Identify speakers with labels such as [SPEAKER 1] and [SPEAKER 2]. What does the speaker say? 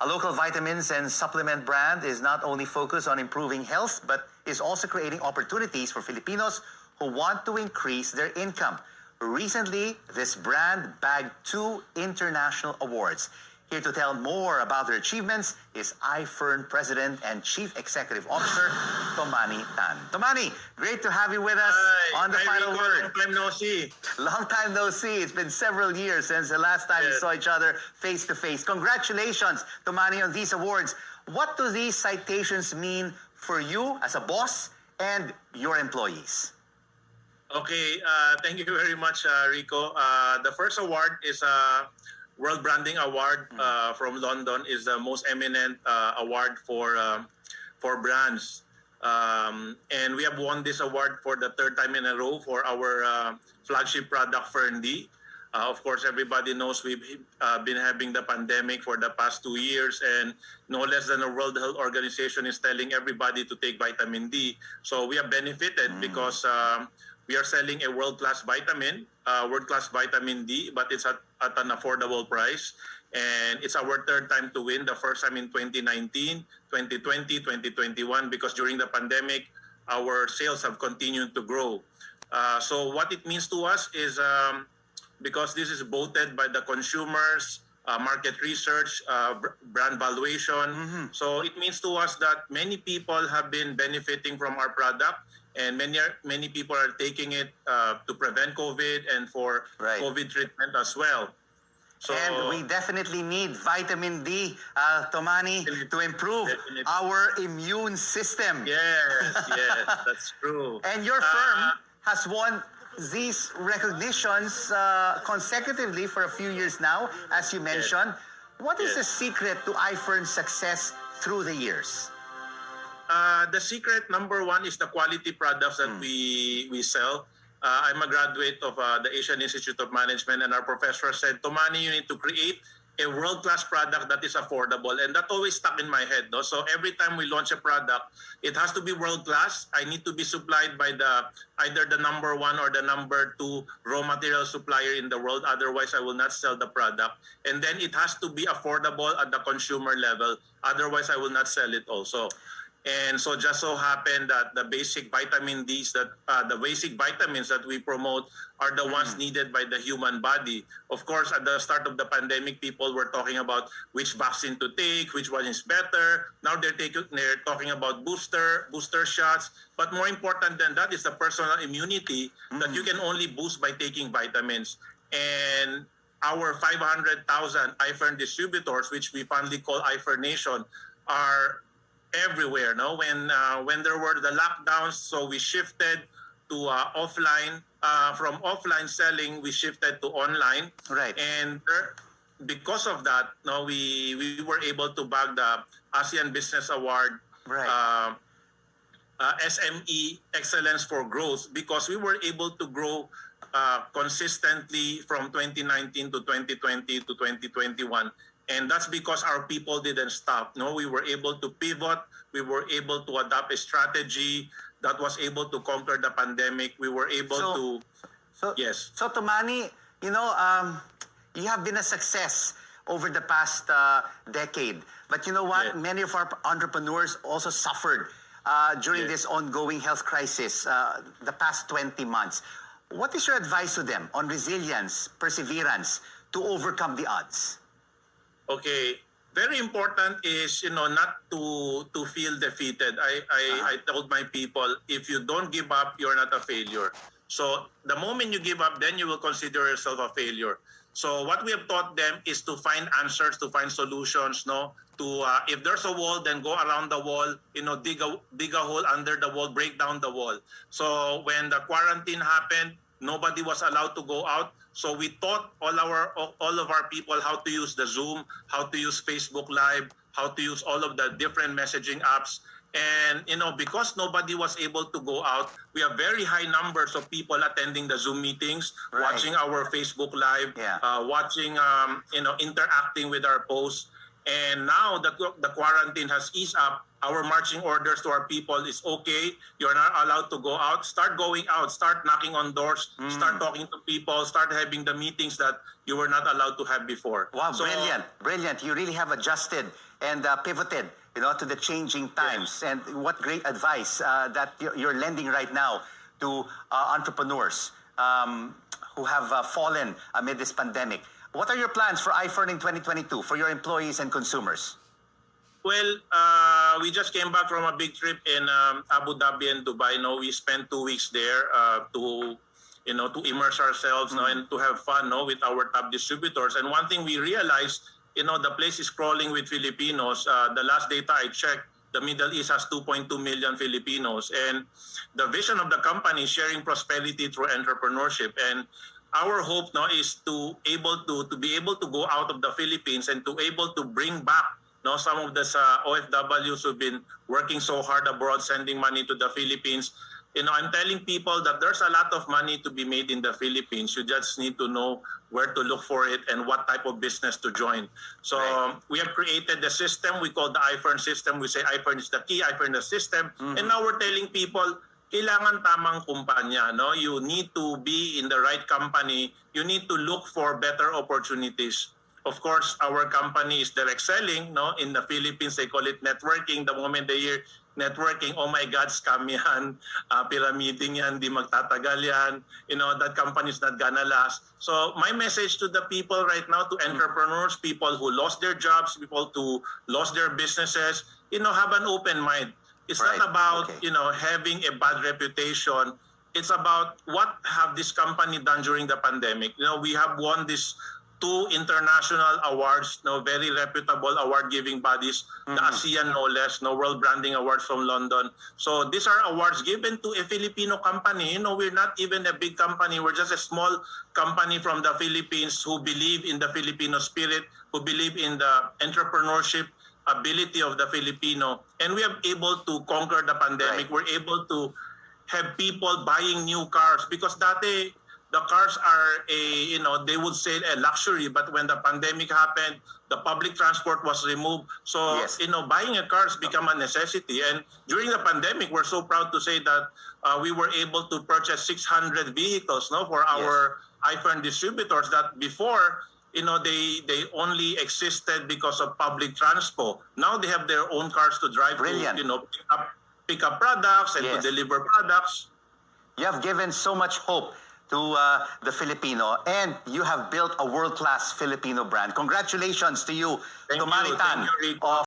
[SPEAKER 1] A local vitamins and supplement brand is not only focused on improving health, but is also creating opportunities for Filipinos who want to increase their income. Recently, this brand bagged 2 international awards. Here to tell more about their achievements is Fern President and Chief Executive Officer, Tommanny Tan. Tommanny, great to have you with us on the final
[SPEAKER 2] Rico,
[SPEAKER 1] word.
[SPEAKER 2] long time no see.
[SPEAKER 1] Long time no see. It's been several years since the last time we
[SPEAKER 2] Yes.
[SPEAKER 1] saw each other face to face. Congratulations, Tommanny, on these awards. What do these citations mean for you as a boss and your employees?
[SPEAKER 2] Okay, thank you very much, Rico. The first award is World Branding Award from London. Is the most eminent award for brands. And we have won this award for the 3rd time in a row for our flagship product, Fern. Of course, everybody knows we've been having the pandemic for the past 2 years, and no less than the World Health Organization is telling everybody to take vitamin D. So we have benefited because we are selling a world-class vitamin, D, but it's at an affordable price. And it's our 3rd time to win. The first time in 2019, 2020, 2021, because during the pandemic, our sales have continued to grow. So what it means to us is, because this is voted by the consumers, market research, brand valuation. So it means to us that many people have been benefiting from our product, and many people are taking it to prevent COVID and for COVID treatment as well. So,
[SPEAKER 1] and we definitely need vitamin D, Tommanny, to improve our immune system.
[SPEAKER 2] Yes, that's true.
[SPEAKER 1] And your firm has won these recognitions consecutively for a few years now, as you mentioned. What is the secret to iFern's success through the years?
[SPEAKER 2] The secret, number one, is the quality products that we sell. I'm a graduate of the Asian Institute of Management, and our professor said, Tommanny, you need to create a world-class product that is affordable. And that always stuck in my head. No? So every time we launch a product, it has to be world-class. I need to be supplied by either the number 1 or the number 2 raw material supplier in the world. Otherwise, I will not sell the product. And then it has to be affordable at the consumer level. Otherwise, I will not sell it also. And so just so happened that the basic vitamin Ds, the basic vitamins that we promote are the ones needed by the human body. Of course, at the start of the pandemic, people were talking about which vaccine to take, which one is better. Now they're talking about booster shots. But more important than that is the personal immunity that you can only boost by taking vitamins. And our 500,000 iFern distributors, which we fondly call iFern Nation, are everywhere. No, when there were the lockdowns, so we shifted to offline. From offline selling, we shifted to online.
[SPEAKER 1] Right.
[SPEAKER 2] And because of that, no, we were able to bag the ASEAN Business Award.
[SPEAKER 1] Right.
[SPEAKER 2] SME Excellence for Growth, because we were able to grow consistently from 2019 to 2020 to 2021. And that's because our people didn't stop. No, we were able to pivot. We were able to adopt a strategy that was able to conquer the pandemic. We were able yes.
[SPEAKER 1] So Tommanny, you have been a success over the past decade. But you know what?
[SPEAKER 2] Yeah.
[SPEAKER 1] Many of our entrepreneurs also suffered during this ongoing health crisis the past 20 months. What is your advice to them on resilience, perseverance to overcome the odds?
[SPEAKER 2] Okay, very important is not to feel defeated. I told my people, if you don't give up, you're not a failure. So the moment you give up, then you will consider yourself a failure. So what we have taught them is to find answers, to find solutions. No, to if there's a wall, then go around the wall. Dig a hole under the wall, break down the wall. So when the quarantine happened, nobody was allowed to go out. So we taught all of our people how to use the Zoom, how to use Facebook Live, how to use all of the different messaging apps. And because nobody was able to go out, we have very high numbers of people attending the Zoom meetings, watching our Facebook Live, watching, interacting with our posts. And now the quarantine has eased up. Our marching orders to our people is okay. You're not allowed to go out. Start going out. Start knocking on doors. Start talking to people. Start having the meetings that you were not allowed to have before.
[SPEAKER 1] Wow, brilliant, brilliant. You really have adjusted and pivoted, to the changing times. And what great advice that you're lending right now to entrepreneurs who have fallen amid this pandemic. What are your plans for iFern in 2022 for your employees and consumers?
[SPEAKER 2] Well, we just came back from a big trip in Abu Dhabi and Dubai. We spent 2 weeks there to immerse ourselves and to have fun with our top distributors. And one thing we realized, the place is crawling with Filipinos. The last data I checked, the Middle East has 2.2 million Filipinos. And the vision of the company is sharing prosperity through entrepreneurship. And our hope now is to be able to go out of the Philippines and to able to bring back some of the OFWs who've been working so hard abroad, sending money to the Philippines. I'm telling people that there's a lot of money to be made in the Philippines. You just need to know where to look for it and what type of business to join. So we have created the system we call the iFern system. We say iFern is the key, iFern is the system. And now we're telling people, kailangan tamang kumpanya. You need to be in the right company. You need to look for better opportunities. Of course, our company is direct selling. In the Philippines, they call it networking. The moment they hear networking, oh my God, scam yan, pyramiding yan, di magtatagal yan. That company is not gonna last. So my message to the people right now, to entrepreneurs, people who lost their jobs, people who lost their businesses, have an open mind. It's not about, having a bad reputation. It's about what have this company done during the pandemic. We have won this 2 international awards, very reputable award-giving bodies, the ASEAN no less, World Branding Awards from London. So these are awards given to a Filipino company. We're not even a big company. We're just a small company from the Philippines who believe in the Filipino spirit, who believe in the entrepreneurship ability of the Filipino. And we are able to conquer the pandemic. We're able to have people buying new cars because dati, the cars are they would say a luxury, but when the pandemic happened, the public transport was removed. So, buying a car has become a necessity. And during the pandemic, we're so proud to say that we were able to purchase 600 vehicles for our iFern distributors that before, they only existed because of public transport. Now they have their own cars to drive to, pick up products and to deliver products.
[SPEAKER 1] You have given so much hope to the Filipino, and you have built a world-class Filipino brand. Congratulations to you, tommanny
[SPEAKER 2] Thank you, Rico.